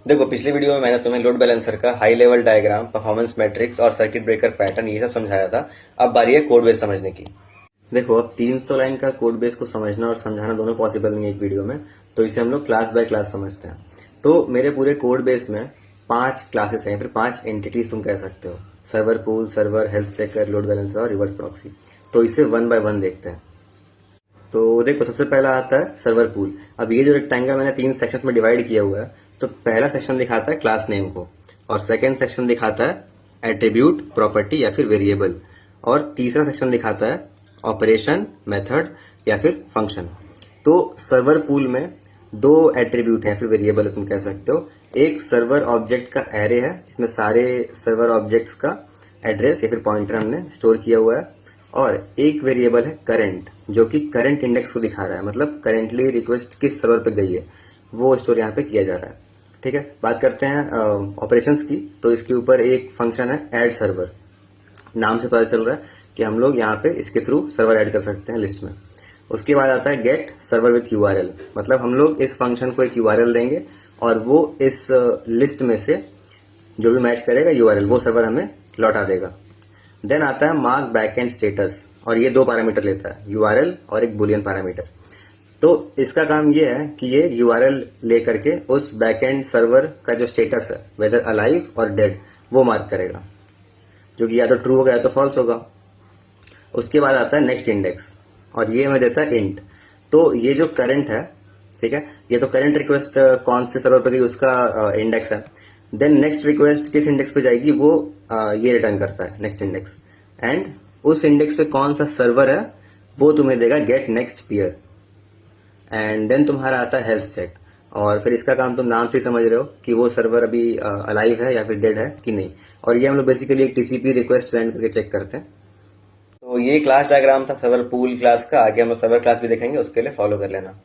देखो, पिछली वीडियो में मैंने तुम्हें लोड बैलेंसर का high level diagram, performance matrix और सर्किट ब्रेकर पैटर्न ये सब समझाया था। अब बारी है कोड बेस समझने की। देखो, अब 300 लाइन का कोड बेस को समझना और समझाना दोनों पॉसिबल नहीं है एक वीडियो में, तो इसे हम लोग क्लास बाय क्लास समझते हैं। तो मेरे पूरे कोड बेस में 5 क्लासेस हैं, फिर 5 एंटिटीज तुम कह सकते हो। Server pool, server, health checker, load balancer और रिवर्स प्रॉक्सी। तो इसे वन बाय वन देखते हैं। तो देखो, सबसे पहला आता है सर्वर पूल। अब ये जो रेक्टेंगल मैंने 3 सेक्शंस में डिवाइड किया हुआ है, तो पहला सेक्शन दिखाता है क्लास नेम को, और सेकंड सेक्शन दिखाता है एट्रीब्यूट, प्रॉपर्टी या फिर वेरिएबल, और तीसरा सेक्शन दिखाता है ऑपरेशन, मेथड या फिर फंक्शन। तो सर्वर पूल में 2 एट्रीब्यूट हैं, फिर वेरिएबल तुम कह सकते हो। एक सर्वर ऑब्जेक्ट का एरे है, जिसमें सारे सर्वर ऑब्जेक्ट्स का एड्रेस या फिर पॉइंटर हमने स्टोर किया हुआ है, और एक वेरिएबल है करंट, जो कि करंट इंडेक्स को दिखा रहा है, मतलब करेंटली रिक्वेस्ट किस सर्वर पे गई है वो स्टोर यहाँ पे किया जा रहा है। ठीक है, बात करते हैं ऑपरेशंस की। तो इसके ऊपर एक फंक्शन है ऐड सर्वर। नाम से पता चल रहा है कि हम लोग यहाँ पे इसके थ्रू सर्वर ऐड कर सकते हैं लिस्ट में। उसके बाद आता है गेट सर्वर विथ यूआरएल, मतलब हम लोग इस फंक्शन को एक यूआरएल देंगे और वो इस लिस्ट में से जो भी मैच करेगा यूआरएल, वो सर्वर हमें लौटा देगा। देन आता है मार्क बैकएंड स्टेटस, और ये 2 पैरामीटर लेता है, यूआरएल और एक बुलियन पैरामीटर। तो इसका काम ये है कि ये यूआरएल लेकर के उस बैकएंड सर्वर का जो स्टेटस है, वेदर अलाइव और डेड, वो मार्क करेगा, जो कि या तो ट्रू होगा या तो फॉल्स होगा। उसके बाद आता है नेक्स्ट इंडेक्स, और ये हमें देता है इंट। तो ये जो करंट है, ठीक है, ये तो करंट रिक्वेस्ट कौन से सर्वर पर गई उसका इंडेक्स है। देन नेक्स्ट रिक्वेस्ट किस इंडेक्स पे जाएगी वो ये रिटर्न करता है, नेक्स्ट इंडेक्स। एंड उस इंडेक्स पे कौन सा सर्वर है वो तुम्हें देगा get next peer. And then तुम्हारा आता है हेल्थ चेक, और फिर इसका काम तुम नाम से ही समझ रहे हो कि वो सर्वर अभी अलाइव है या फिर डेड है कि नहीं। और ये हम लोग बेसिकली एक टीसीपी रिक्वेस्ट सेंड करके चेक करते हैं। तो ये क्लास डायग्राम था सर्वर पूल क्लास का। आगे हम लोग सर्वर क्लास भी देखेंगे, उसके लिए फॉलो कर लेना।